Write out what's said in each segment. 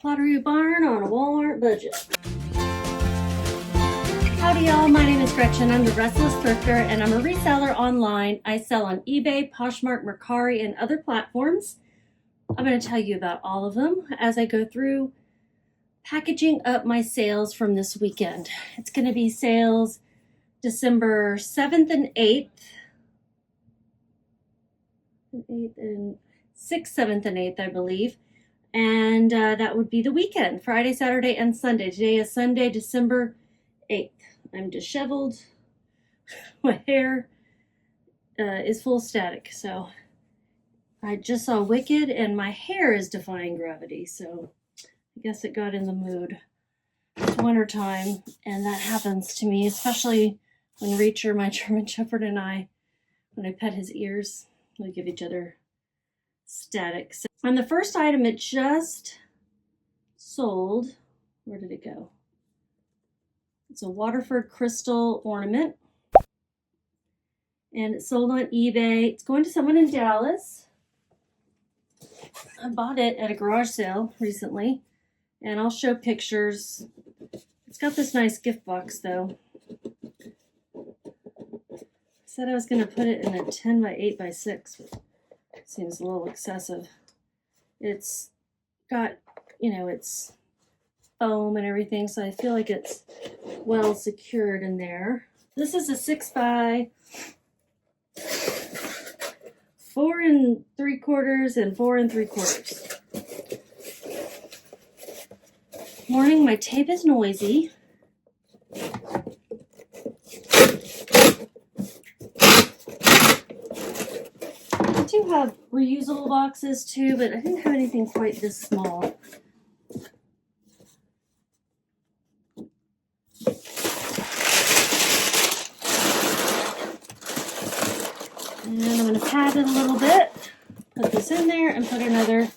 Pottery Barn on a Walmart budget. Howdy y'all, my name is Gretchen. I'm the Restless Thrifter and I'm a reseller online. I sell on eBay, Poshmark, Mercari, and other platforms. I'm going to tell you about all of them as I go through packaging up my sales from this weekend. It's going to be sales December 7th and 8th. 6th, 7th, and 8th, I believe. And that would be the weekend, Friday, Saturday, and Sunday. Today is Sunday, December 8th. I'm disheveled. My hair is full static. So I just saw Wicked and my hair is defying gravity. So I guess it got in the mood. It's wintertime and that happens to me, especially when Reacher, my German Shepherd, and I, when I pet his ears, we give each other static. So, on the first item, it just sold. Where did it go? It's a Waterford crystal ornament. And it sold on eBay. It's going to someone in Dallas. I bought it at a garage sale recently. And I'll show pictures. It's got this nice gift box though. I said I was going to put it in a 10 by 8 by 6. But it seems a little excessive. It's got, it's foam and everything, so I feel like it's well secured in there. This is a 6 by 4 3/4 and 4 3/4. Morning, my tape is noisy. I do have reusable boxes too, but I didn't have anything quite this small. And I'm going to pad it a little bit, put this in there, and put another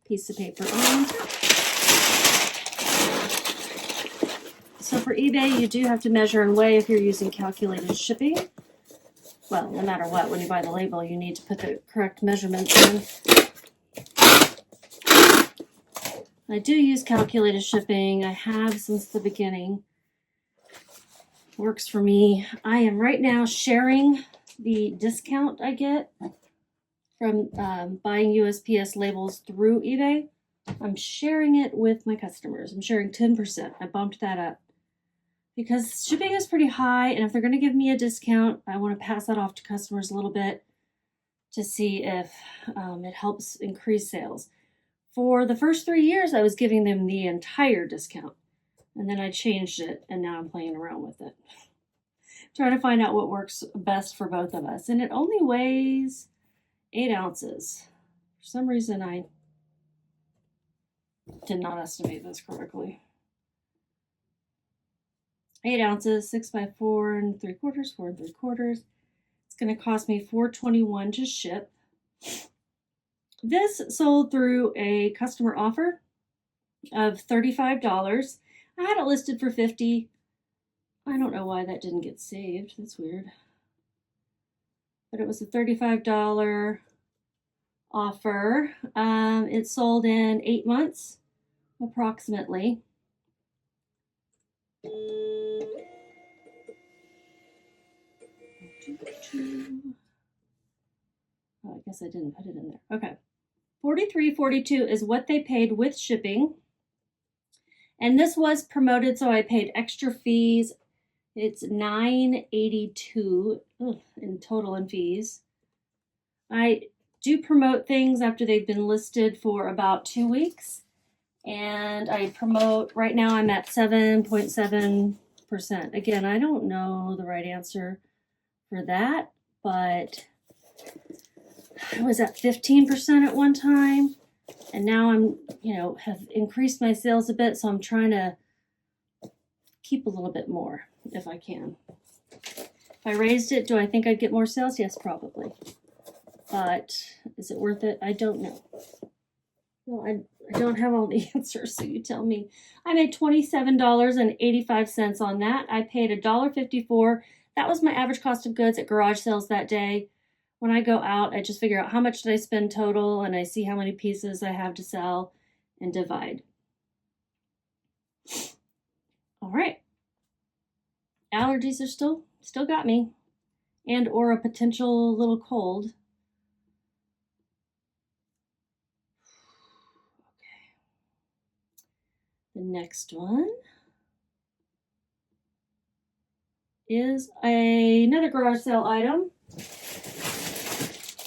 piece of paper on top. So for eBay, you do have to measure and weigh if you're using calculated shipping. Well, no matter what, when you buy the label, you need to put the correct measurements in. I do use calculated shipping. I have since the beginning. Works for me. I am right now sharing the discount I get from buying USPS labels through eBay. I'm sharing it with my customers. I'm sharing 10%. I bumped that up because shipping is pretty high, and if they're going to give me a discount, I want to pass that off to customers a little bit to see if it helps increase sales. For the first 3 years, I was giving them the entire discount, and then I changed it, and now I'm playing around with it. Trying to find out what works best for both of us. And it only weighs 8 ounces. For some reason, I did not estimate this correctly. 8 ounces, 6 by 4 3/4, 4 3/4. It's going to cost me $4.21 to ship. This sold through a customer offer of $35. I had it listed for $50. I don't know why that didn't get saved. That's weird. But it was a $35 offer. It sold in 8 months, approximately. Oh, I guess I didn't put it in there. Okay. $43.42 is what they paid with shipping. And this was promoted, so I paid extra fees. It's $9.82 in total in fees. I do promote things after they've been listed for about 2 weeks. And I promote, right now I'm at 7.7%. Again, I don't know the right answer for that, but I was at 15% at one time. And now I'm, have increased my sales a bit, so I'm trying to keep a little bit more if I can. If I raised it, do I think I'd get more sales? Yes, probably. But is it worth it? I don't know. Well, I don't have all the answers, so you tell me. I made $27.85 on that. I paid $1.54. That was my average cost of goods at garage sales that day. When I go out, I just figure out how much did I spend total, and I see how many pieces I have to sell and divide. allergies are still got me, and or a potential little cold. Okay. The next one is another garage sale item.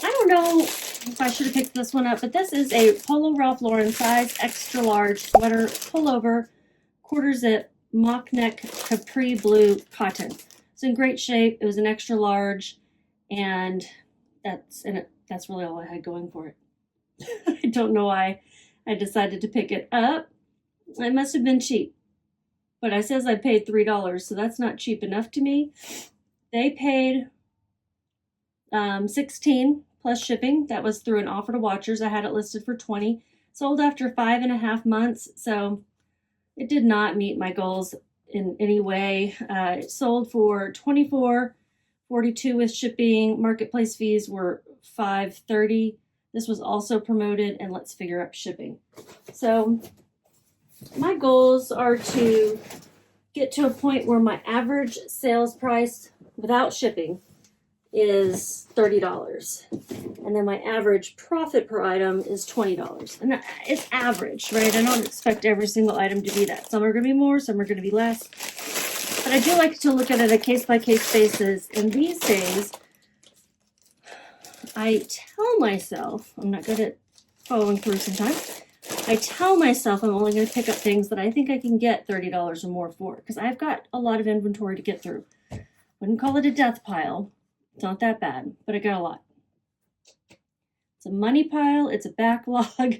I don't know if I should have picked this one up, but this is a Polo Ralph Lauren size extra large sweater pullover, quarter zip, mock neck capri blue cotton. It's in great shape. It was an extra large, and that's really all I had going for it. I don't know why I decided to pick it up. It must have been cheap, but I says I paid $3, so that's not cheap enough to me. They paid $16 plus shipping. That was through an offer to watchers. I had it listed for $20. Sold after 5.5 months, so it did not meet my goals in any way. It sold for $24.42 with shipping. Marketplace fees were $5.30. This was also promoted, and let's figure out shipping. So my goals are to get to a point where my average sales price without shipping is $30, and then my average profit per item is $20, and it's average, right? I don't expect every single item to be that. Some are going to be more, some are going to be less, but I do like to look at it a case-by-case basis. And these days I tell myself, I'm not good at following through sometimes, I tell myself I'm only going to pick up things that I think I can get $30 or more for, because I've got a lot of inventory to get through. Wouldn't call it a death pile. It's not that bad, but I got a lot. It's a money pile. It's a backlog.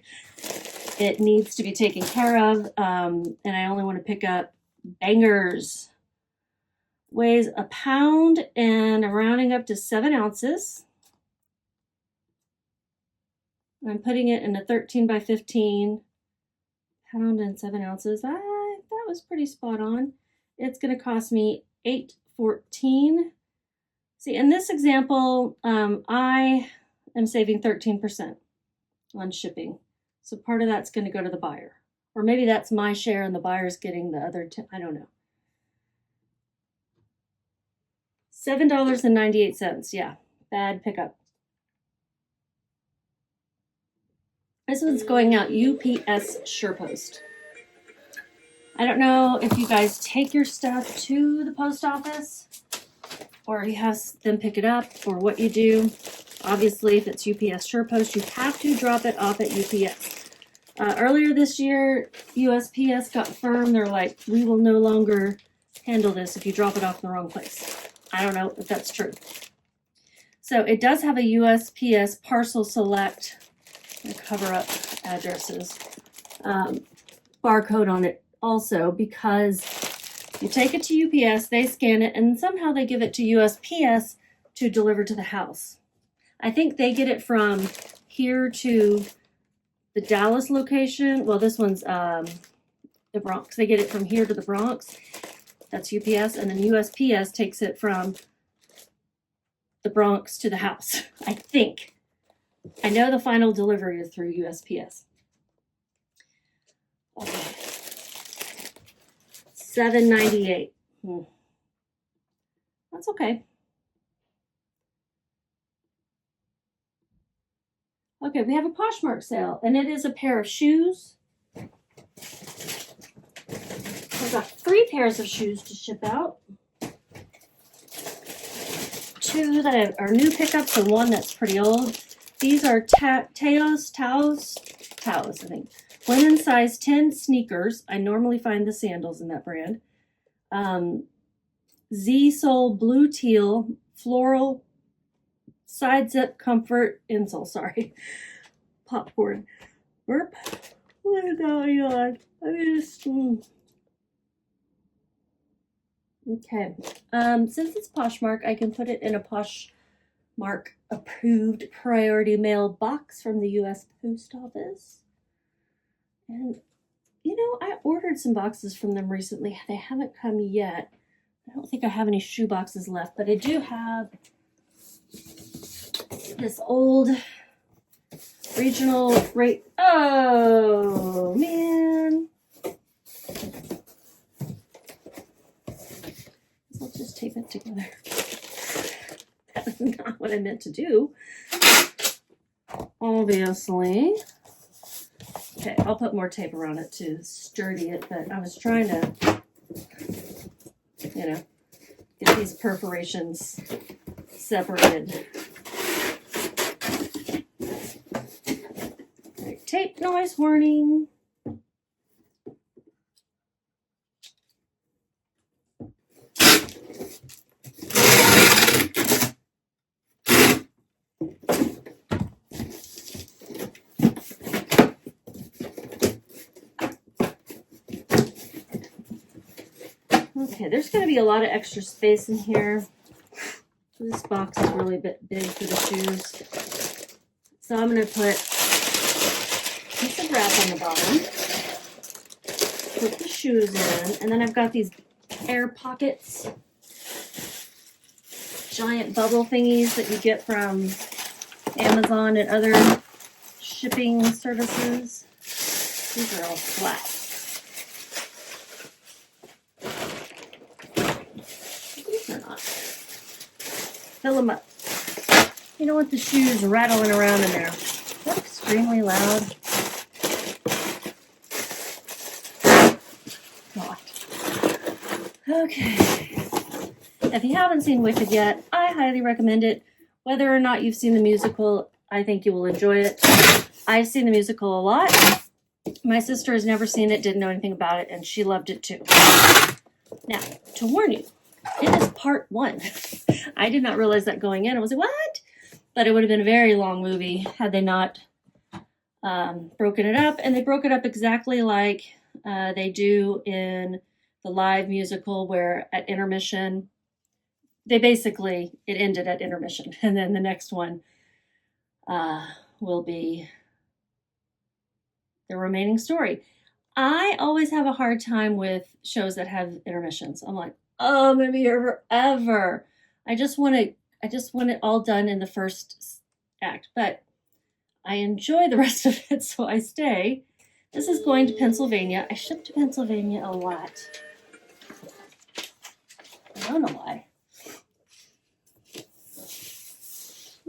It needs to be taken care of. And I only want to pick up bangers. Weighs a pound, and I'm rounding up to 7 ounces. I'm putting it in a 13 by 15 pound and 7 ounces. That was pretty spot on. It's going to cost me $8.14. See, in this example, I am saving 13% on shipping. So part of that's going to go to the buyer. Or maybe that's my share and the buyer's getting the other 10. I don't know. $7.98. Yeah, bad pickup. This one's going out UPS SurePost. I don't know if you guys take your stuff to the post office or you have them pick it up, or what you do. Obviously, if it's UPS SurePost, you have to drop it off at UPS. Earlier this year, USPS got firm. They're like, we will no longer handle this if you drop it off in the wrong place. I don't know if that's true. So it does have a USPS parcel select, cover up addresses, barcode on it also, because you take it to UPS, they scan it, and somehow they give it to USPS to deliver to the house. I think they get it from here to the Dallas location. Well, this one's the Bronx. They get it from here to the Bronx. That's UPS. And then USPS takes it from the Bronx to the house, I think. I know the final delivery is through USPS. Okay. $7.98. That's okay. Okay, we have a Poshmark sale, and it is a pair of shoes. I've got 3 pairs of shoes to ship out. 2 that are new pickups and 1 that's pretty old. These are Taos, I think. Women's size 10 sneakers. I normally find the sandals in that brand. Z-Sole blue teal floral side zip comfort insole. Sorry, popcorn. Burp. What is going on? Okay. Since it's Poshmark, I can put it in a Poshmark approved priority mail box from the U.S. Post Office. And, you know, I ordered some boxes from them recently. They haven't come yet. I don't think I have any shoe boxes left, but I do have this old regional rate. Oh, man. I'll tape it together. That's not what I meant to do. Obviously. Okay, I'll put more tape around it to sturdy it, but I was trying to, you know, get these perforations separated. Right, tape noise warning. Okay, there's going to be a lot of extra space in here. This box is really a bit big for the shoes. So I'm going to put a piece of wrap on the bottom, put the shoes in, and then I've got these air pockets, giant bubble thingies that you get from Amazon and other shipping services. These are all flat. These are not. Fill them up. You don't want the shoes rattling around in there. They're extremely loud. God. Okay. If you haven't seen Wicked yet, I highly recommend it. Whether or not you've seen the musical, I think you will enjoy it. I've seen the musical a lot. My sister has never seen it, didn't know anything about it, and she loved it too. Now, to warn you, it is part 1. I did not realize that going in. I was like, what? But it would have been a very long movie had they not broken it up. And they broke it up exactly like they do in the live musical, where at intermission, it ended at intermission. And then the next one will be the remaining story. I always have a hard time with shows that have intermissions. I'm like, oh, I'm gonna be here forever. I just want it all done in the first act, but I enjoy the rest of it, so I stay. This is going to Pennsylvania. I ship to Pennsylvania a lot. I don't know why.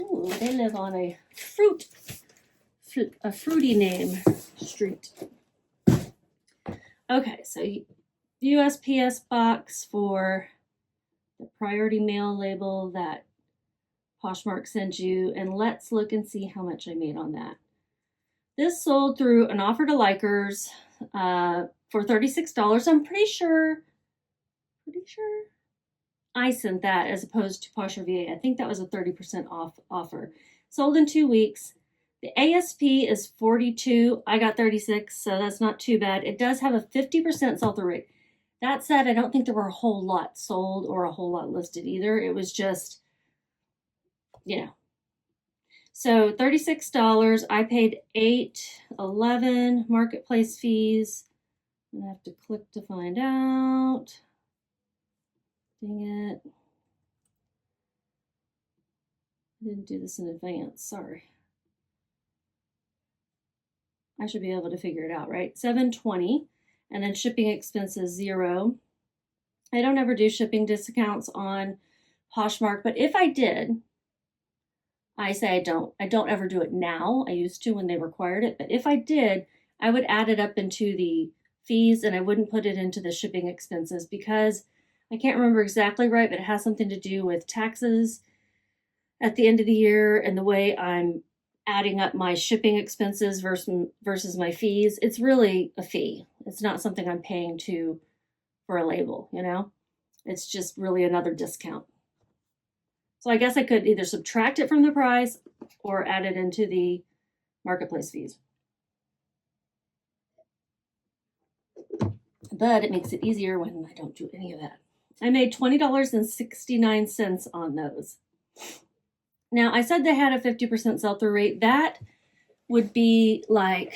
Ooh, they live on a fruity name street. Okay, so USPS box for the priority mail label that Poshmark sends you, and let's look and see how much I made on that. This sold through an offer to likers for $36. I'm pretty sure I sent that as opposed to Posher VA. I think that was a 30% off offer. Sold in 2 weeks. The ASP is $42. I got $36, so that's not too bad. It does have a 50% sell-through rate. That said, I don't think there were a whole lot sold or a whole lot listed either. It was just, you know. So $36. I paid $8.11 marketplace fees. I'm gonna have to click to find out. Dang it. I didn't do this in advance, sorry. I should be able to figure it out, right? $7.20, and then shipping expenses $0. I don't ever do shipping discounts on Poshmark, but if I did, I say I don't ever do it now. I used to when they required it, but if I did, I would add it up into the fees and I wouldn't put it into the shipping expenses because I can't remember exactly right, but it has something to do with taxes at the end of the year and the way I'm adding up my shipping expenses versus my fees. It's really a fee. It's not something I'm paying for a label, you know? It's just really another discount. So I guess I could either subtract it from the price or add it into the marketplace fees. But it makes it easier when I don't do any of that. I made $20.69 on those. Now, I said they had a 50% sell-through rate. That would be like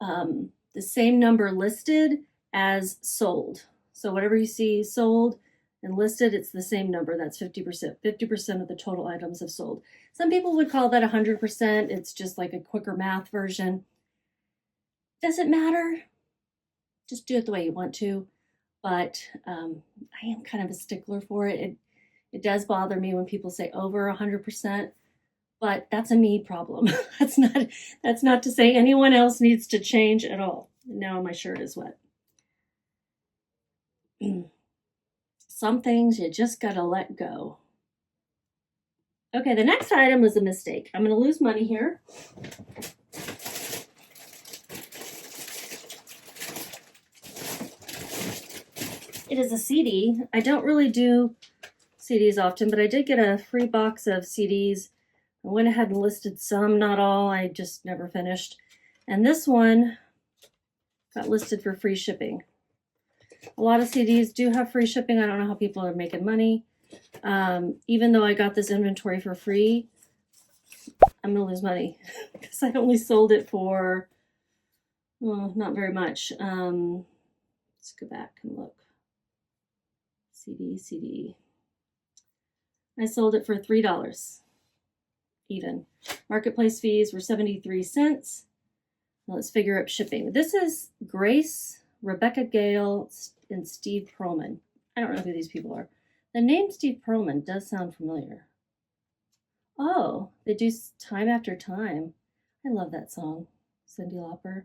the same number listed as sold. So whatever you see sold and listed, it's the same number. That's 50%. 50% of the total items have sold. Some people would call that 100%. It's just like a quicker math version. Does it matter? Just do it the way you want to. but I am kind of a stickler for it. It does bother me when people say over 100%, but that's a me problem. That's not to say anyone else needs to change at all. Now my shirt is wet. Some things you just gotta let go. Okay, the next item was a mistake. I'm gonna lose money here. It is a CD. I don't really do CDs often, but I did get a free box of CDs. I went ahead and listed some, not all. I just never finished. And this one got listed for free shipping. A lot of CDs do have free shipping. I don't know how people are making money. Even though I got this inventory for free, I'm going to lose money because I only sold it for, well, not very much. Let's go back and look. CD. I sold it for $3 even. Marketplace fees were 73 cents. Now let's figure up shipping. This is Grace, Rebecca Gale, and Steve Perlman. I don't know who these people are. The name Steve Perlman does sound familiar. Oh, they do Time After Time. I love that song. Cyndi Lauper.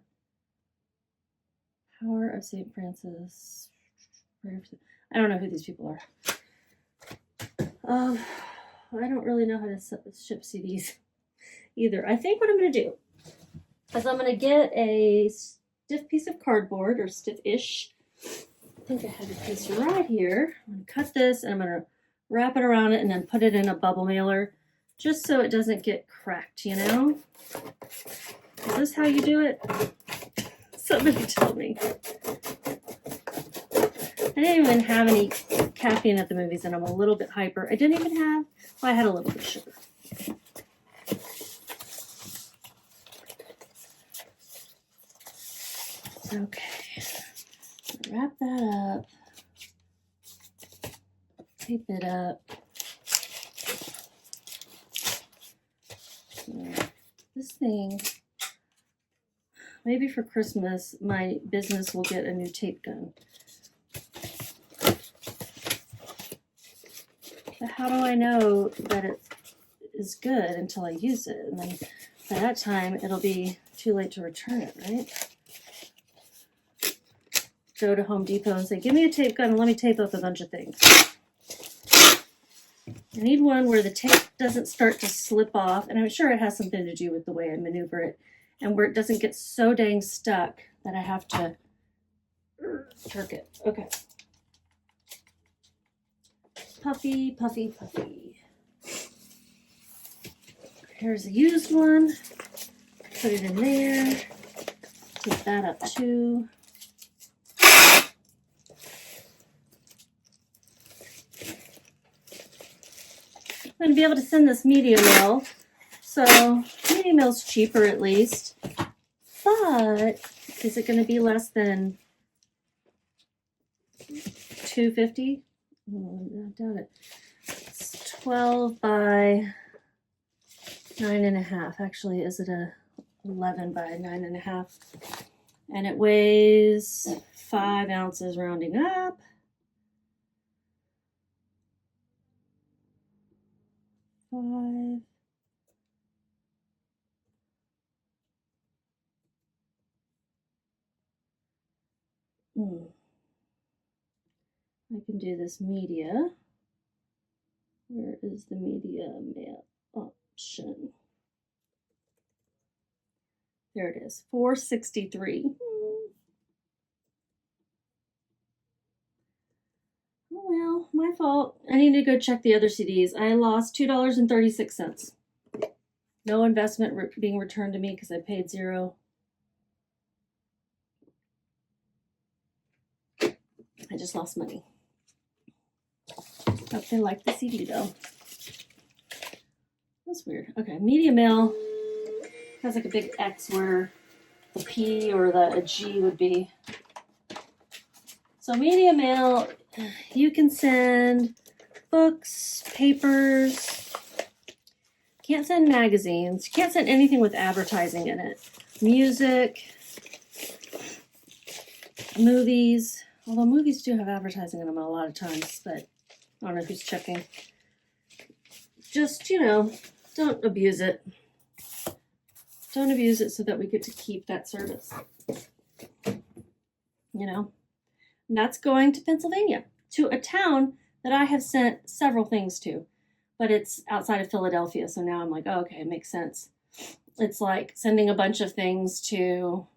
Power of St. Francis. I don't know who these people are. I don't really know how to ship CDs either. I think what I'm going to do is I'm going to get a stiff piece of cardboard, or stiff-ish. I think I have a piece right here. I'm going to cut this and I'm going to wrap it around it and then put it in a bubble mailer just so it doesn't get cracked, you know? Is this how you do it? Somebody tell me. I didn't even have any caffeine at the movies and I'm a little bit hyper. I didn't even have, well, I had a little bit of sugar. Okay, wrap that up, tape it up. So this thing, maybe for Christmas, my business will get a new tape gun. But how do I know that it is good until I use it? And then by that time, it'll be too late to return it, right? Go to Home Depot and say, give me a tape gun and let me tape up a bunch of things. I need one where the tape doesn't start to slip off, and I'm sure it has something to do with the way I maneuver it, and where it doesn't get so dang stuck that I have to jerk it. Okay. Puffy, puffy, puffy. Here's a used one. Put it in there. Take that up too. I'm going to be able to send this media mail. So media mail's cheaper at least. But is it going to be less than $2.50? I doubt it. It's 12 by 9.5. Actually, is it a 11 by 9.5? And it weighs 5 ounces rounding up. Five. I can do this media. Where is the media mail option? There it is, $4.63. Oh well, my fault. I need to go check the other CDs. I lost $2.36. No investment being returned to me because I paid $0. I just lost money. Hope they like the CD though. That's weird. Okay, media mail has like a big X where the P or a G would be. So media mail, you can send books, papers. Can't send magazines. You can't send anything with advertising in it. Music, movies. Although movies do have advertising in them a lot of times, but I don't know who's checking. Just, you know, don't abuse it. Don't abuse it so that we get to keep that service. You know? And that's going to Pennsylvania, to a town that I have sent several things to. But it's outside of Philadelphia, so now I'm like, oh, okay, it makes sense. It's like sending a bunch of things to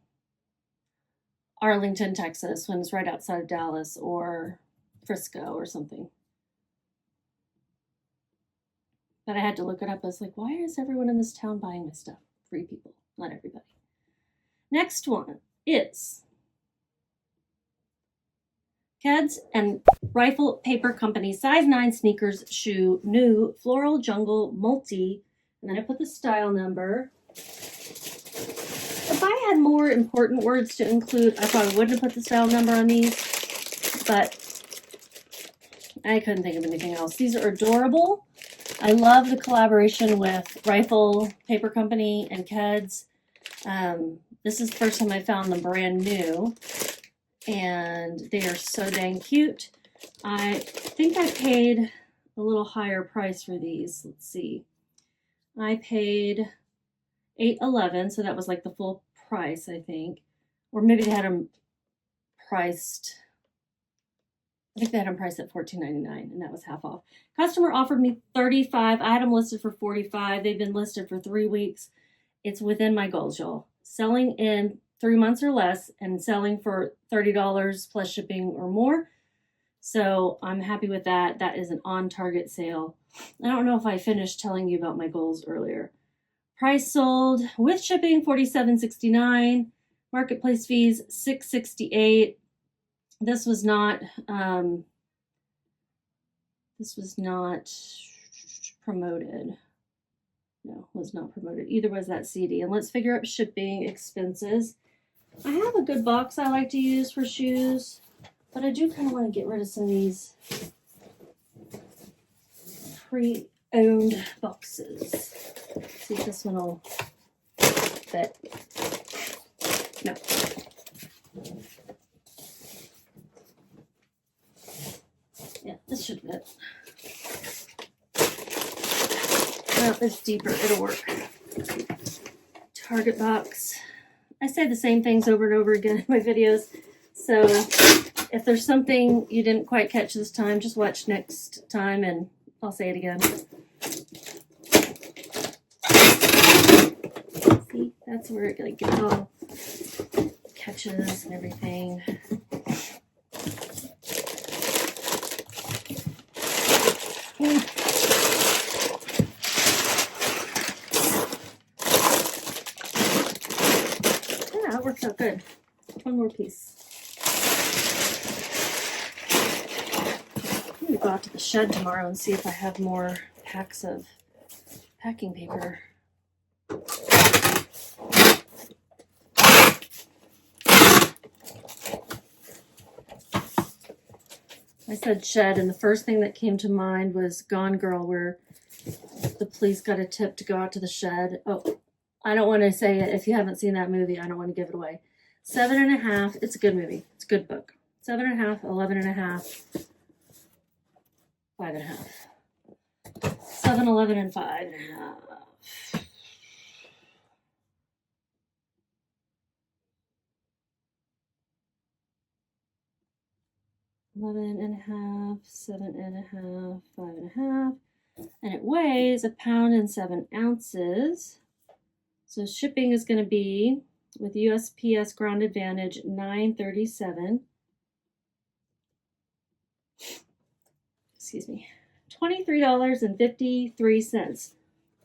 Arlington, Texas, when it's right outside of Dallas, or Frisco or something. But I had to look it up. I was like, why is everyone in this town buying my stuff? 3 people, not everybody. Next one is Keds and Rifle Paper Company size 9 sneakers shoe, new floral jungle multi, and then I put the style number. If I had more important words to include, I probably wouldn't have put the style number on these, but I couldn't think of anything else. These are adorable. I love the collaboration with Rifle Paper Company and Keds. This is the first time I found them brand new, and they are so dang cute. I think I paid a little higher price for these. Let's see. I paid $8.11, so that was like the full price, I think. Or maybe they had them priced, I think they had them priced at $14.99, and that was half off. Customer offered me $35. I had them listed for $45. They've been listed for 3 weeks. It's within my goals, y'all. Selling in 3 months or less and selling for $30 plus shipping or more. So I'm happy with that. That is an on-target sale. I don't know if I finished telling you about my goals earlier. Price sold with shipping $47.69. Marketplace fees $6.68. This was not promoted. No, was not promoted. Either was that CD. And let's figure out shipping expenses. I have a good box I like to use for shoes, but I do kind of want to get rid of some of these pre-owned boxes. See if this one will fit. No. Yeah, this should fit. Well, it's deeper. It'll work. Target box. I say the same things over and over again in my videos. So if there's something you didn't quite catch this time, just watch next time and I'll say it again. See, that's where it like gets all catches and everything. Yeah, it works out good. One more piece. I'm gonna go out to the shed tomorrow and see if I have more packs of packing paper. I said shed, and the first thing that came to mind was Gone Girl, where the police got a tip to go out to the shed. Oh, I don't want to say it. If you haven't seen that movie, I don't want to give it away. 7.5. It's a good movie. It's a good book. 7.5, 11.5, 5.5. 7, 11, and 5.5. 11.5, 7.5, 5.5, and it weighs 1 pound and 7 ounces. So shipping is going to be, with USPS Ground Advantage, $9.37. Excuse me, $23.53.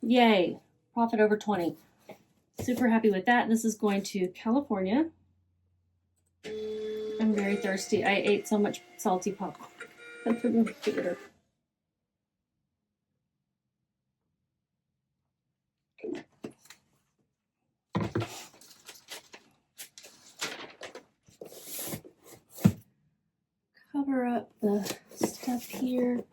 Yay! Profit over 20. Super happy with that. This is going to California. I'm very thirsty. I ate so much salty popcorn. I couldn't get it. Cover up the stuff here.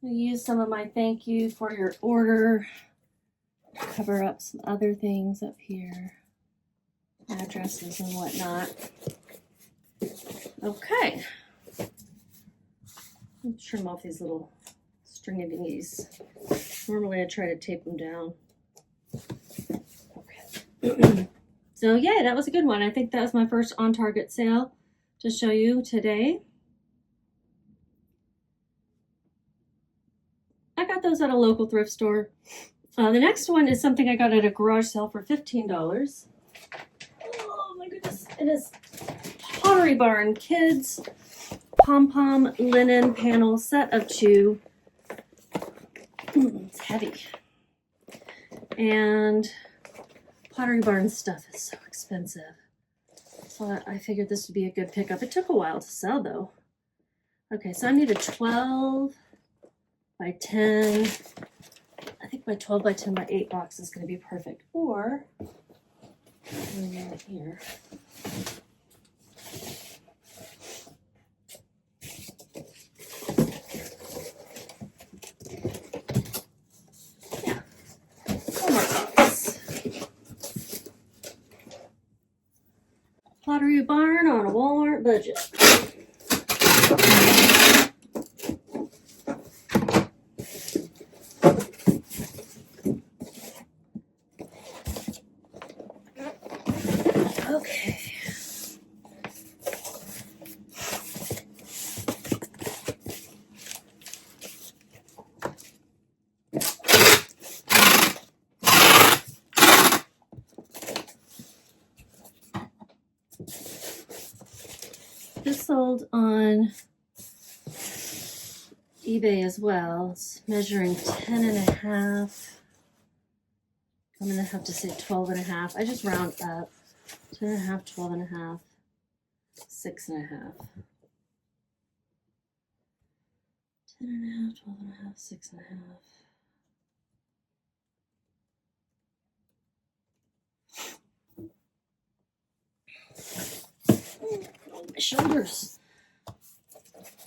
I use some of my thank you for your order. Cover up some other things up here. Add addresses and whatnot. Okay. Let's trim off these little stringy dingies. Normally I try to tape them down. Okay. So yeah, that was a good one. I think that was my first on Target sale to show you today. I got those at a local thrift store. The next one is something I got at a garage sale for $15. Oh my goodness, it is Pottery Barn Kids Pom-Pom Linen Panel Set of 2. It's heavy. And Pottery Barn stuff is so expensive. So I figured this would be a good pickup. It took a while to sell though. Okay, so I need a 12 by 10. I think my 12 by 10 by 8 box is going to be perfect. Or, here. Yeah, Walmart box. Pottery Barn on a Walmart budget. Okay. This sold on eBay as well. It's measuring 10 and a half. I'm going to have to say 12 and a half. I just round up. 10 and a half, 12 and a half, 6 and a half. 10 and a half, 12 and a half, 6 and a half. Oh, my shoulders.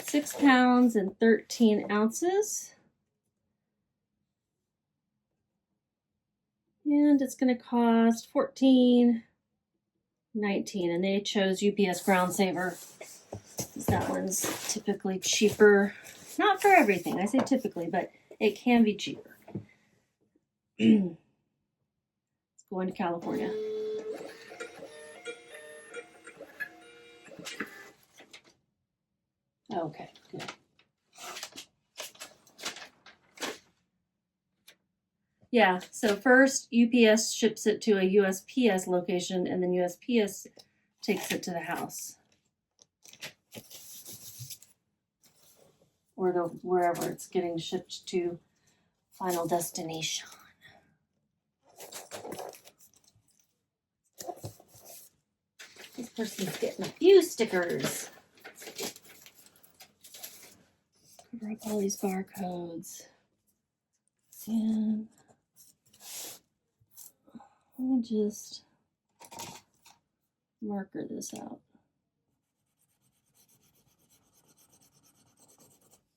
6 pounds and 13 ounces. And it's going to cost $14.19, and they chose UPS Ground Saver. That one's typically cheaper. Not for everything, I say typically, but it can be cheaper. Let's go into California. Okay, good. Yeah, so first UPS ships it to a USPS location, and then USPS takes it to the house. Or wherever it's getting shipped to, final destination. This person's getting a few stickers. Cover up all these barcodes. And let me just marker this out.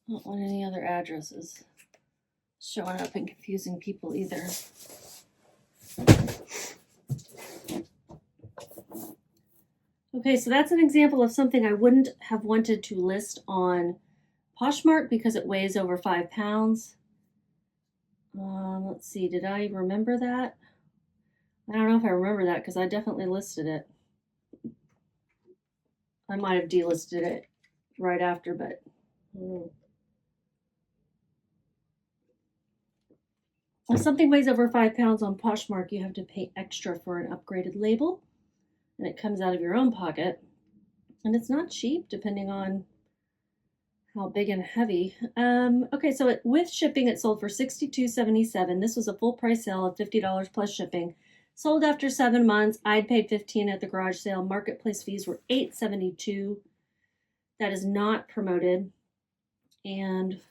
I don't want any other addresses showing up and confusing people either. Okay, so that's an example of something I wouldn't have wanted to list on Poshmark because it weighs over 5 pounds. Let's see, did I remember that? I don't know if I remember that because I definitely listed it. I might have delisted it right after, but if something weighs over 5 pounds on Poshmark, you have to pay extra for an upgraded label, and it comes out of your own pocket, and it's not cheap depending on how big and heavy. Okay, so with shipping, it sold for $62.77. This was a full price sale of $50 plus shipping. Sold after 7 months. I'd paid $15 at the garage sale. Marketplace fees were $8.72. That is not promoted. And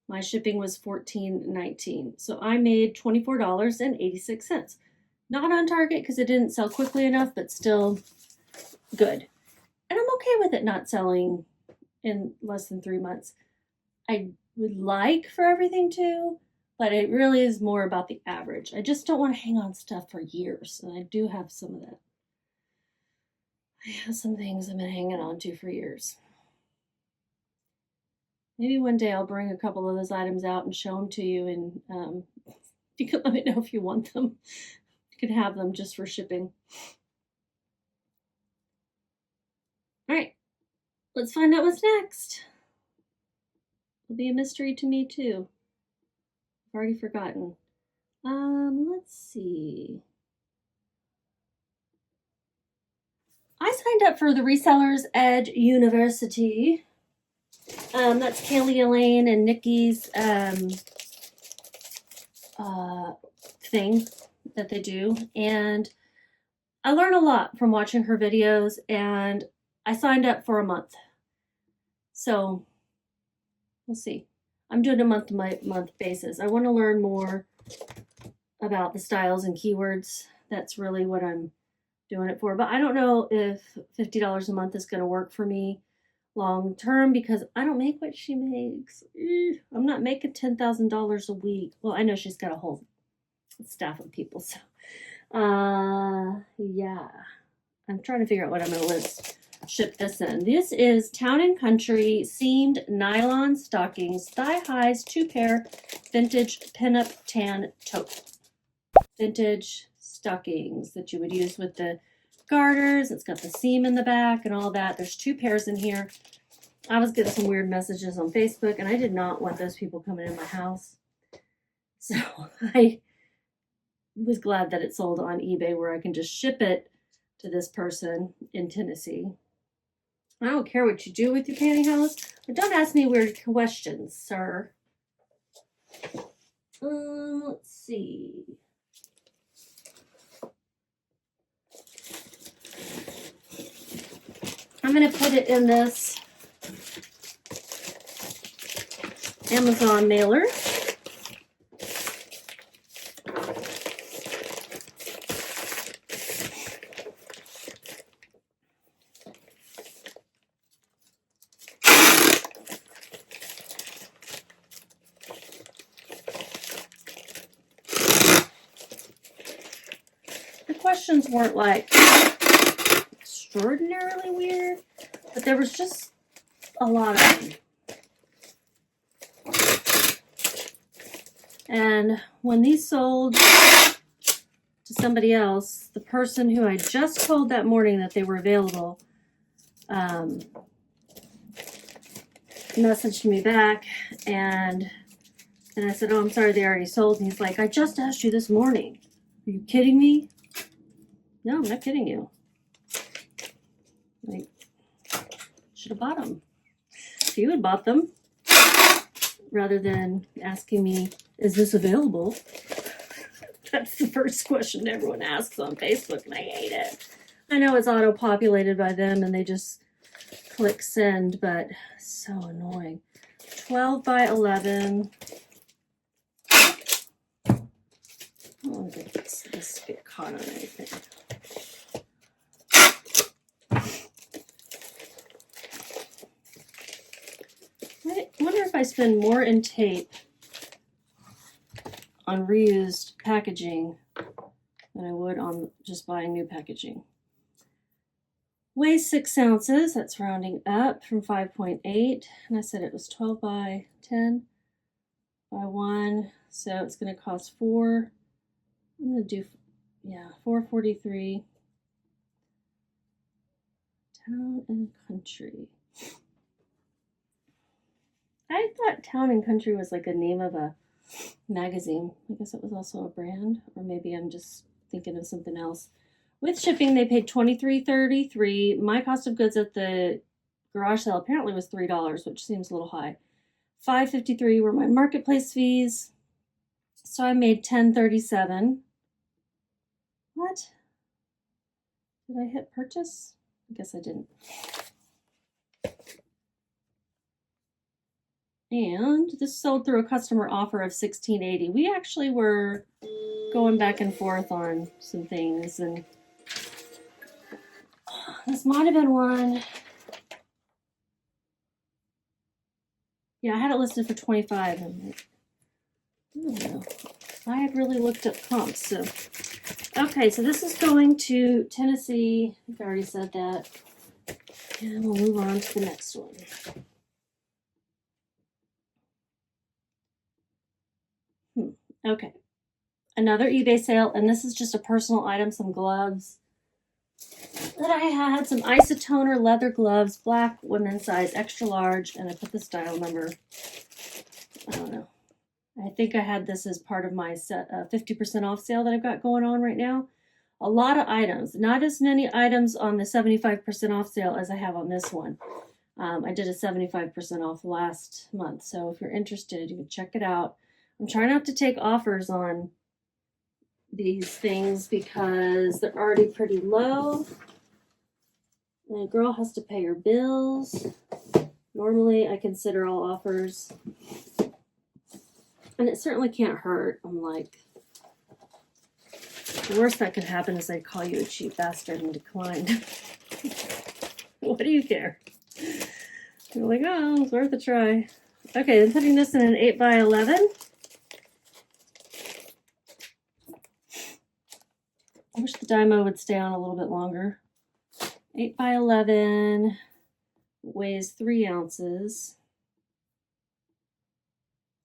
my shipping was $14.19. So I made $24.86. Not on Target because it didn't sell quickly enough, but still good. And I'm okay with it not selling in less than 3 months. I would like for everything to, but it really is more about the average. I just don't want to hang on stuff for years, and I do have some of that. I have some things I've been hanging on to for years. Maybe one day I'll bring a couple of those items out and show them to you, and you can let me know if you want them. You could have them just for shipping. All right, let's find out what's next. It'll be a mystery to me too. I've already forgotten. Let's see. I signed up for the Resellers Edge University. That's Kaylee Elaine and Nikki's thing that they do, and I learn a lot from watching her videos, and I signed up for a month, so we'll see. I'm doing a month-to-month basis. I want to learn more about the styles and keywords. That's really what I'm doing it for, but I don't know if $50 a month is going to work for me long term, because I don't make what she makes. I'm not making $10,000 a week. Well, I know she's got a whole staff of people, so yeah, I'm trying to figure out what I'm going to ship this in. This is Town & Country seamed nylon stockings, thigh highs, 2-pair, vintage pinup tan taupe. Vintage stockings that you would use with the garters. It's got the seam in the back and all that. There's 2 pairs in here. I was getting some weird messages on Facebook, and I did not want those people coming in my house, so I was glad that it sold on eBay, where I can just ship it to this person in Tennessee. I don't care what you do with your pantyhose, but don't ask me weird questions, sir. Let's see. I'm going to put it in this Amazon mailer. The questions weren't like extraordinarily weird, but there was just a lot of them. And when these sold to somebody else, the person who I just told that morning that they were available messaged me back, and I said, "Oh, I'm sorry, they already sold." And he's like, "I just asked you this morning. Are you kidding me?" No, I'm not kidding you. Like, should have bought them. If you had bought them, rather than asking me, "Is this available?" That's the first question everyone asks on Facebook, and I hate it. I know it's auto-populated by them, and they just click send, but so annoying. 12 by 11. I don't want to get this get caught on anything. I wonder if I spend more in tape on reused packaging than I would on just buying new packaging. Weighs 6 ounces. That's rounding up from 5.8. And I said it was 12 by 10 by 1. So it's going to cost $4. I'm going to do, yeah, $4.43. Town & Country. I thought Town & Country was like a name of a magazine. I guess it was also a brand, or maybe I'm just thinking of something else. With shipping, they paid $23.33. My cost of goods at the garage sale apparently was $3, which seems a little high. $5.53 were my marketplace fees, so I made $10.37. What? Did I hit purchase? I guess I didn't. And this sold through a customer offer of $16.80. We actually were going back and forth on some things, and this might have been one. Yeah, I had it listed for $25. And I don't know. I had really looked up comps, so Okay, so this is going to Tennessee. I think I already said that. And we'll move on to the next one. Okay. Another eBay sale, and this is just a personal item, some gloves that I had, some isotoner leather gloves, black, women's size, extra large, and I put the style number. I don't know. I think I had this as part of my 50% off sale that I've got going on right now. A lot of items, not as many items on the 75% off sale as I have on this one. I did a 75% off last month, so if you're interested, you can check it out. I'm trying not to take offers on these things because they're already pretty low. And a girl has to pay her bills. Normally, I consider all offers. And it certainly can't hurt. I'm like, the worst that could happen is they call you a cheap bastard and decline. What do you care? You're like, oh, it's worth a try. Okay, I'm putting this in an 8x11. I wish the Dymo would stay on a little bit longer. 8x11, weighs 3 ounces.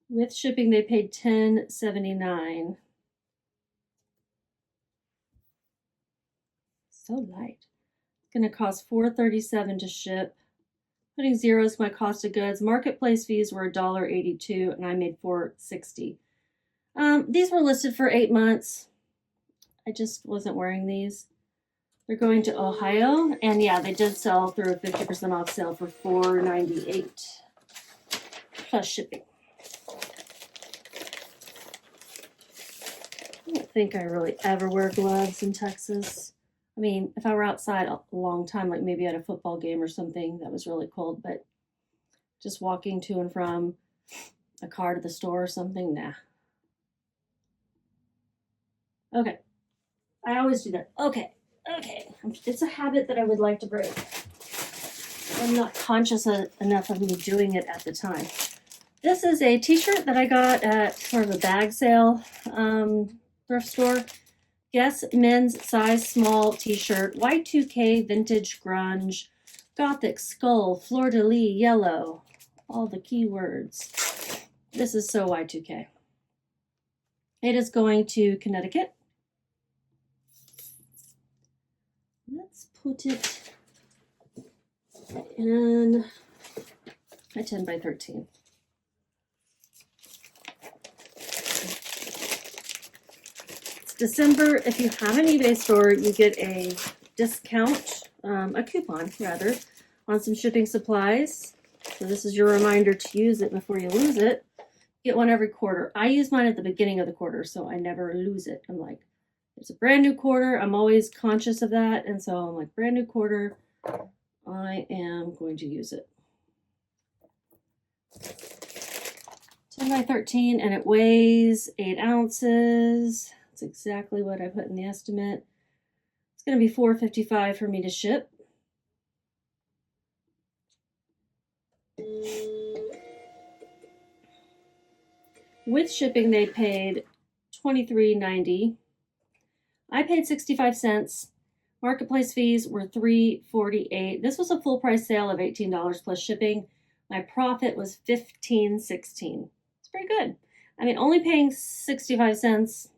With shipping, they paid $10.79. So light. It's going to cost $4.37 to ship. Putting zeros, my cost of goods. Marketplace fees were $1.82, and I made $4.60. These were listed for 8 months. I just wasn't wearing these. They're going to Ohio, and yeah, they did sell through a 50% off sale for $4.98 plus shipping. I don't think I really ever wear gloves in Texas. I mean, if I were outside a long time, like maybe at a football game or something that was really cold, but just walking to and from a car to the store or something, nah. Okay. I always do that. Okay. It's a habit that I would like to break. I'm not conscious enough of me doing it at the time. This is a t-shirt that I got at sort of a bag sale thrift store. Guess men's size small t-shirt, Y2K vintage grunge, gothic skull, fleur-de-lis yellow, all the keywords. This is so Y2K. It is going to Connecticut. Let's put it in a 10x13. December. If you have an eBay store, you get a discount, a coupon rather, on some shipping supplies. So this is your reminder to use it before you lose it. Get one every quarter. I use mine at the beginning of the quarter, so I never lose it. I'm like, it's a brand new quarter. I'm always conscious of that. And so I'm like, brand new quarter, I am going to use it. 10x13, and it weighs 8 ounces. That's exactly what I put in the estimate. It's going to be $4.55 for me to ship. With shipping, they paid $23.90. I paid 65 cents. Marketplace fees were $3.48. This was a full price sale of $18 plus shipping. My profit was $15.16. It's pretty good. I mean, only paying 65 cents,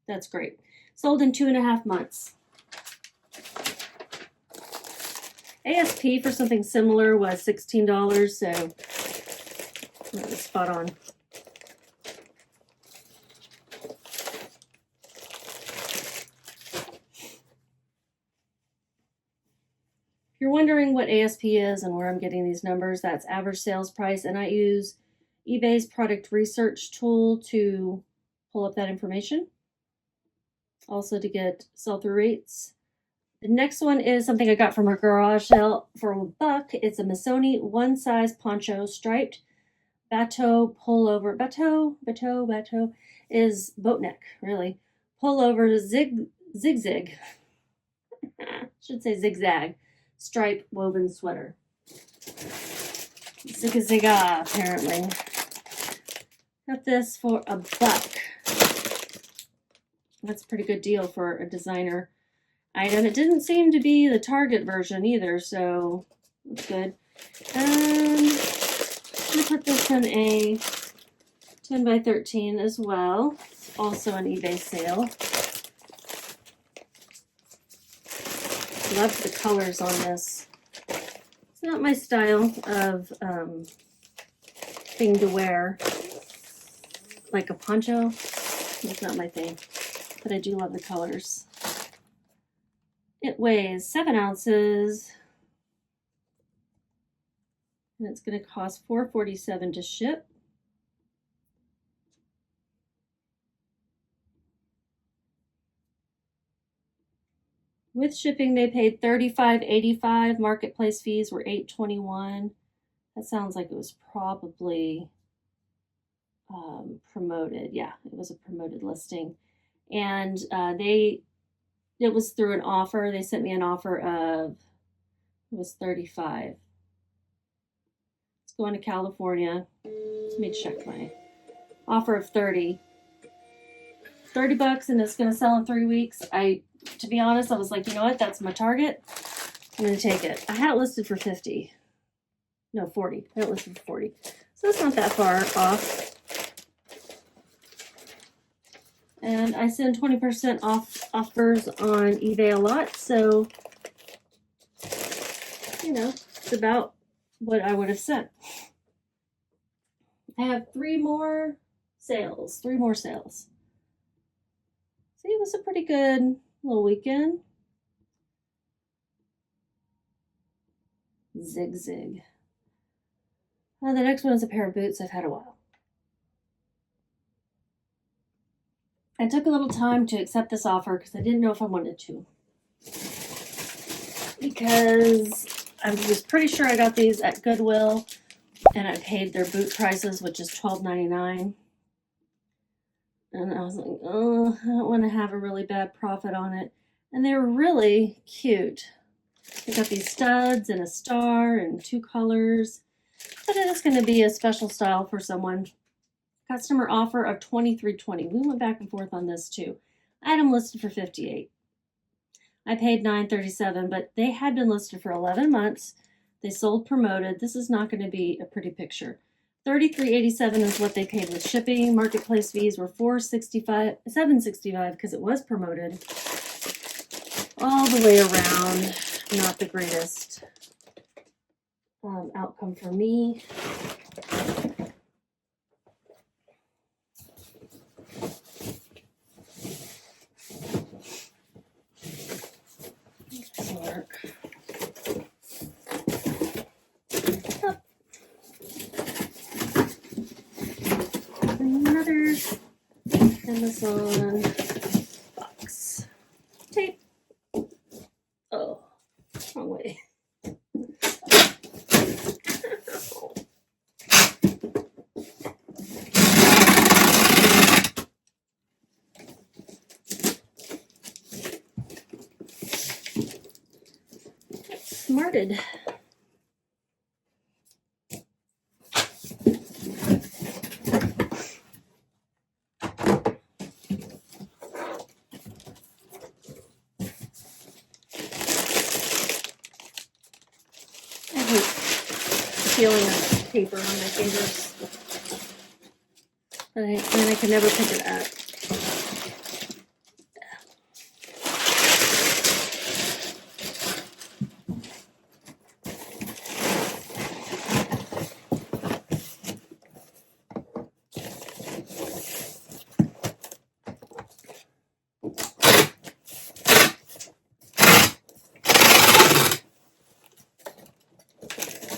that's great. Sold in 2.5 months. ASP for something similar was $16, so that was spot on. If you're wondering what ASP is and where I'm getting these numbers, that's average sales price, and I use eBay's product research tool to pull up that information. Also to get sell-through rates. The next one is something I got from a garage sale for $1. It's a Missoni one size poncho striped bateau pullover. Bateau is boat neck, really. Pullover zigzag. Should say zigzag. Stripe woven sweater. Zigga apparently. Got this for $1. That's a pretty good deal for a designer item. It didn't seem to be the Target version either, so that's good. I'm going to put this in a 10 by 13 as well. It's also an eBay sale. Love the colors on this. It's not my style of thing to wear, like a poncho. It's not my thing, but I do love the colors. It weighs 7 ounces, and it's going to cost $4.47 to ship. With shipping, they paid $35.85. Marketplace fees were $8.21. That sounds like it was probably promoted. Yeah, it was a promoted listing. And it was through an offer. They sent me an offer of, it was $35. It's going to California. Let me check my offer of $30. $30 and it's going to sell in 3 weeks. To be honest, I was like, you know what? That's my target. I'm going to take it. I had it listed for 50. No, 40. I had it listed for 40. So it's not that far off. And I send 20% off offers on eBay a lot. So, you know, it's about what I would have sent. I have 3 more sales. 3 more sales. See, it was a pretty good little weekend. Zig zig. The next one is a pair of boots I've had a while. I took a little time to accept this offer because I didn't know if I wanted to. Because I was pretty sure I got these at Goodwill and I paid their boot prices, which is $12.99. And I was like, oh, I don't want to have a really bad profit on it. And they were really cute. They got these studs and a star and 2 colors. But it is going to be a special style for someone. Customer offer of $23.20. We went back and forth on this too. Item listed for $58. I paid $9.37, but they had been listed for 11 months. They sold promoted. This is not going to be a pretty picture. $33.87 is what they paid with shipping. Marketplace fees were $7.65 because it was promoted. All the way around, not the greatest outcome for me. Another Amazon box. Tape. Oh, wrong way. Smarted. Feeling of paper on my fingers, and I can never pick it up.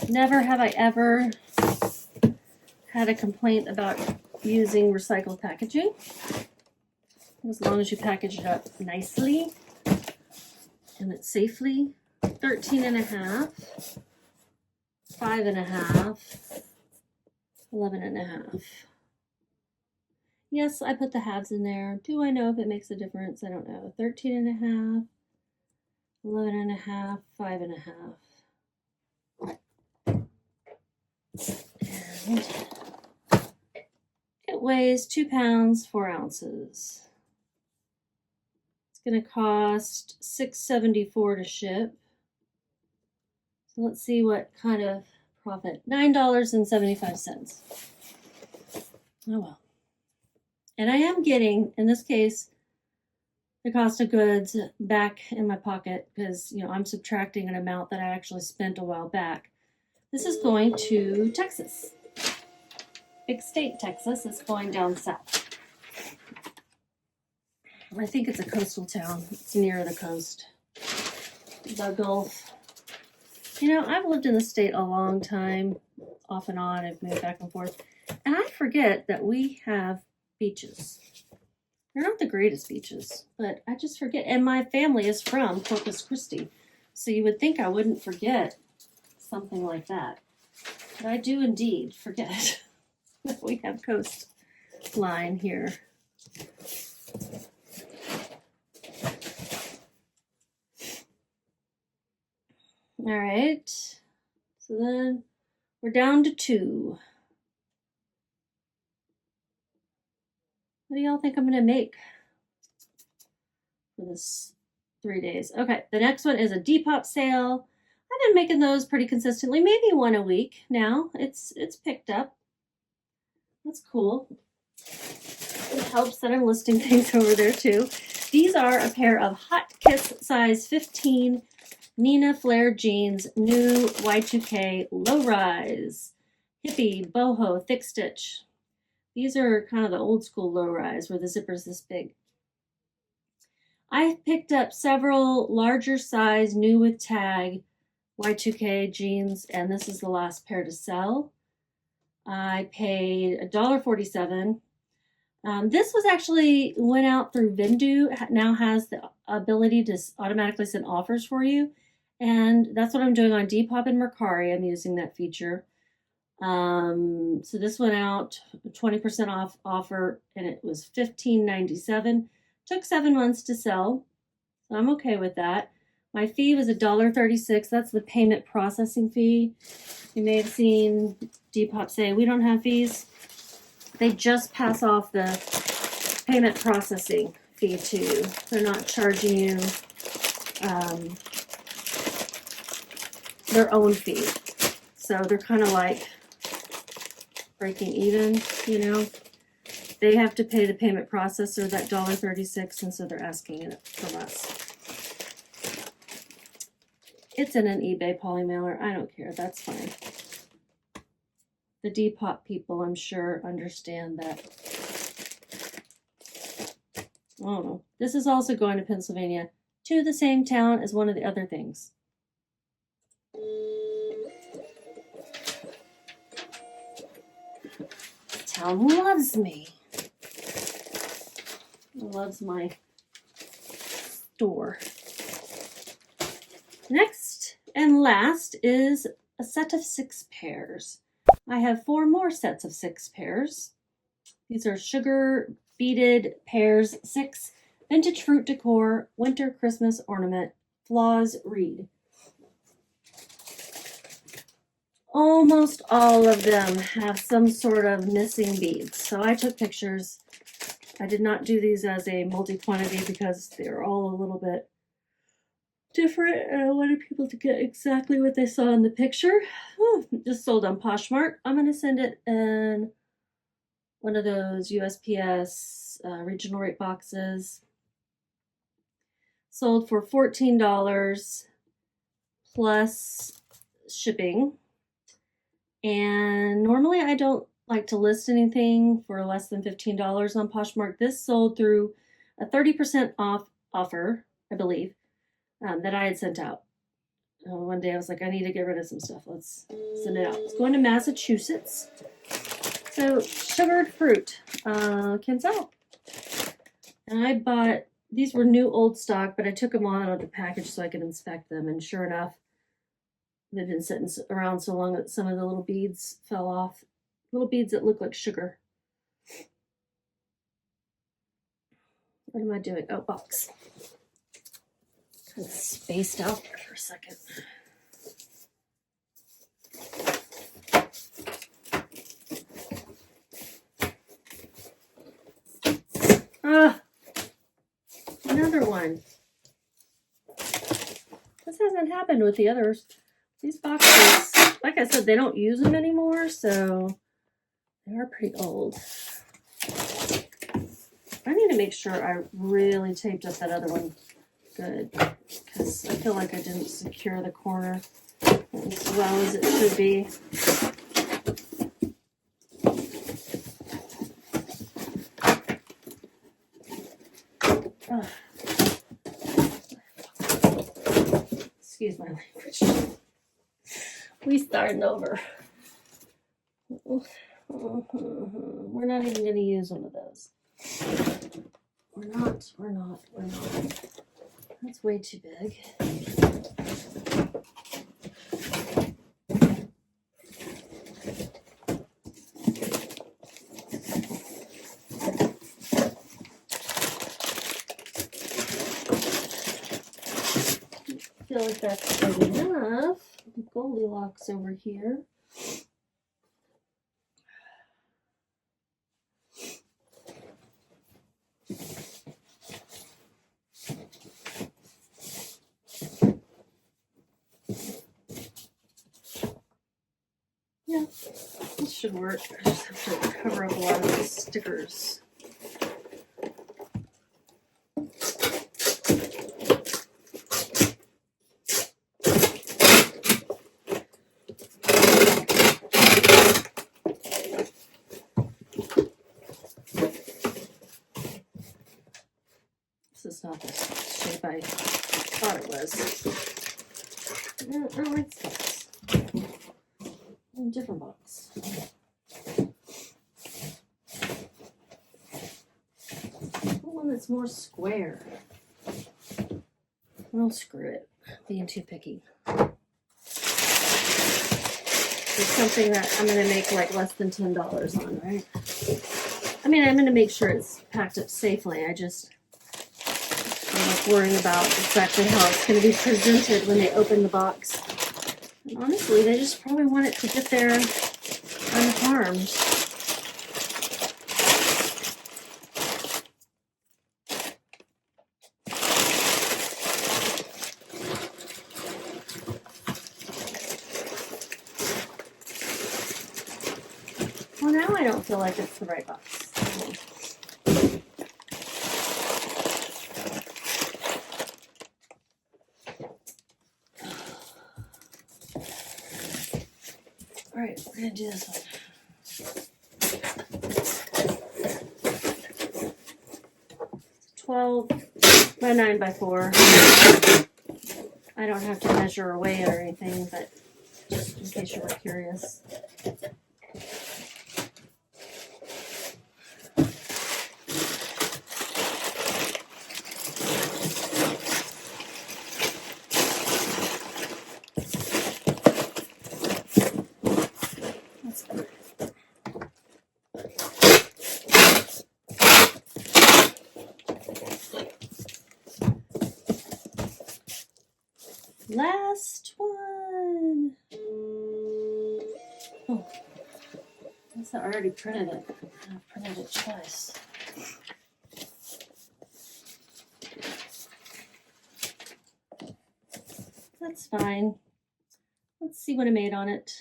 Never have I ever had a complaint about using recycled packaging. As long as you package it up nicely and it's safely. 13.5, 5.5, 11.5. Yes, I put the halves in there. Do I know if it makes a difference? I don't know. 13.5, 11.5, 5.5. And it weighs 2 pounds, 4 ounces. going to cost $6.74 to ship. So let's see what kind of profit. $9.75. Oh well. And I am getting, in this case, the cost of goods back in my pocket because, you know, I'm subtracting an amount that I actually spent a while back. This is going to Texas. Big state, Texas. It's going down south. I think it's a coastal town. It's near the coast. The Gulf. You know, I've lived in the state a long time, off and on. I've moved back and forth. And I forget that we have beaches. They're not the greatest beaches, but I just forget. And my family is from Corpus Christi. So you would think I wouldn't forget something like that. But I do indeed forget that we have coastline here. All right. So then we're down to 2. What do y'all think I'm going to make for this 3 days? Okay, the next one is a Depop sale. I've been making those pretty consistently, maybe one a week now. It's picked up. That's cool. It helps that I'm listing things over there too. These are a pair of Hot Kiss size 15 Nina Flare jeans, new Y2K low rise, hippie, boho, thick stitch. These are kind of the old school low rise where the zipper's this big. I picked up several larger size, new with tag, Y2K jeans, and this is the last pair to sell. I paid $1.47. This was actually went out through Vendoo. Now has the ability to automatically send offers for you. And that's what I'm doing on Depop and Mercari. I'm using that feature. So this went out 20% off offer and it was $15.97. Took 7 months to sell. So I'm okay with that. My fee was $1.36. That's the payment processing fee. You may have seen Depop say, we don't have fees. They just pass off the payment processing fee to you. They're not charging you their own fee. So they're kind of like breaking even, you know. They have to pay the payment processor that $1.36, and so they're asking it from us. It's in an eBay polymailer. I don't care. That's fine. The Depop people, I'm sure, understand that. I don't know. This is also going to Pennsylvania, to the same town as one of the other things. The town loves me. Loves my store. Next and last is a set of 6 pairs. I have 4 more sets of 6 pairs. These are sugar beaded pairs 6, vintage fruit decor, winter Christmas ornament, flaws reed. Almost all of them have some sort of missing beads. So I took pictures. I did not do these as a multi-quantity because they're all a little bit different. I wanted people to get exactly what they saw in the picture. Just sold on Poshmark. I'm going to send it in one of those USPS regional rate boxes. Sold for $14 plus shipping. And normally I don't like to list anything for less than $15 on Poshmark. This sold through a 30% off offer, I believe, that I had sent out. One day I was like, I need to get rid of some stuff. Let's send it out. It's going to Massachusetts. So sugared fruit can sell. And I bought, these were new old stock, but I took them all out of the package so I could inspect them. And sure enough, they've been sitting around so long that some of the little beads fell off. Little beads that look like sugar. What am I doing? Oh, box. Kind of spaced out there for a second. another one. This hasn't happened with the others. These boxes, like I said, they don't use them anymore, so they are pretty old. I need to make sure I really taped up that other one good, because I feel like I didn't secure the corner as well as it should be. Excuse my language. We starting over. We're not even going to use one of those. We're not. That's way too big. I feel like that's good enough. Goldilocks over here. Yeah, this should work. I just have to cover up a lot of these stickers. This is not the shape I thought it was. No, it's this. A different box. One that's more square. Well, screw it. Being too picky. It's something that I'm going to make like less than $10 on, right? I mean, I'm going to make sure it's packed up safely. I'm like worrying about exactly how it's going to be presented when they open the box. And honestly, they just probably want it to get there unharmed. Well, now I don't feel like it's the right box. All right, we're gonna do this one. 12 by 9 by 4. I don't have to measure or weigh it or anything, but just in case you were curious. Last one. Oh, I guess I already printed it. I printed it twice. That's fine. Let's see what I made on it.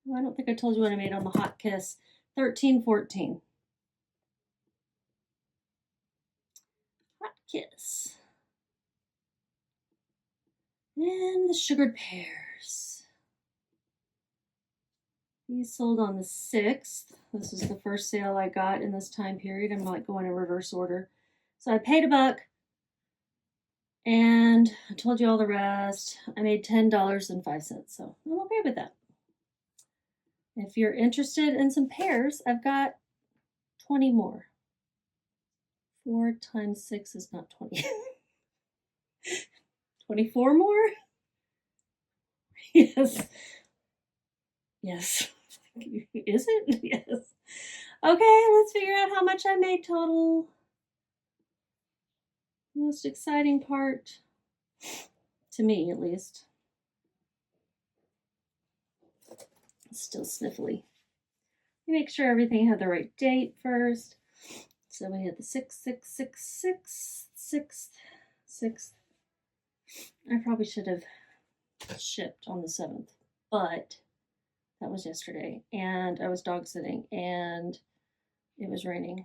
Well, I don't think I told you what I made on the Hot Kiss. 1314. Hot Kiss. And the sugared pears. These sold on the 6th. This is the first sale I got in this time period. I'm like going in reverse order. So I paid $1 and I told you all the rest. I made $10.05, so I'm okay with that. If you're interested in some pears, I've got 20 more. 4 times 6 is not 20. 24 more? Yes. Yes. Is it? Yes. Okay, let's figure out how much I made total. Most exciting part, to me at least. It's still sniffly. Make sure everything had the right date first. So we had the 6666 6th. I probably should have shipped on the 7th, but that was yesterday, and I was dog sitting, and it was raining.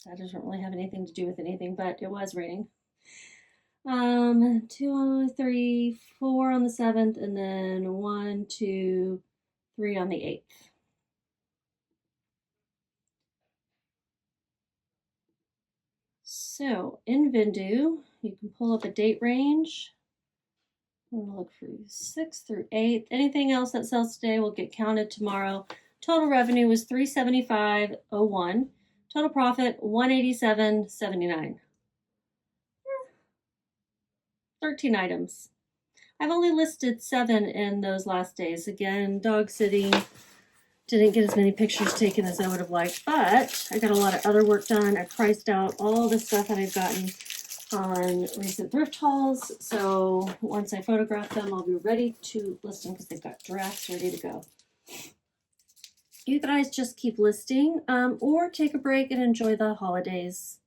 That doesn't really have anything to do with anything, but it was raining. 2, 3, 4 on the 7th, and then 1, 2, 3 on the 8th. So in Vendoo, you can pull up a date range. I'm gonna look for 6th through 8th. Anything else that sells today will get counted tomorrow. Total revenue was $375.01. Total profit $187.79. 13 items. I've only listed 7 in those last days. Again, dog sitting. Didn't get as many pictures taken as I would have liked, but I got a lot of other work done. I priced out all the stuff that I've gotten on recent thrift hauls. So once I photograph them, I'll be ready to list them because they've got drafts ready to go. You guys just keep listing or take a break and enjoy the holidays.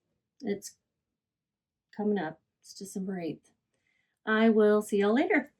It's coming up. It's December 8th. I will see y'all later.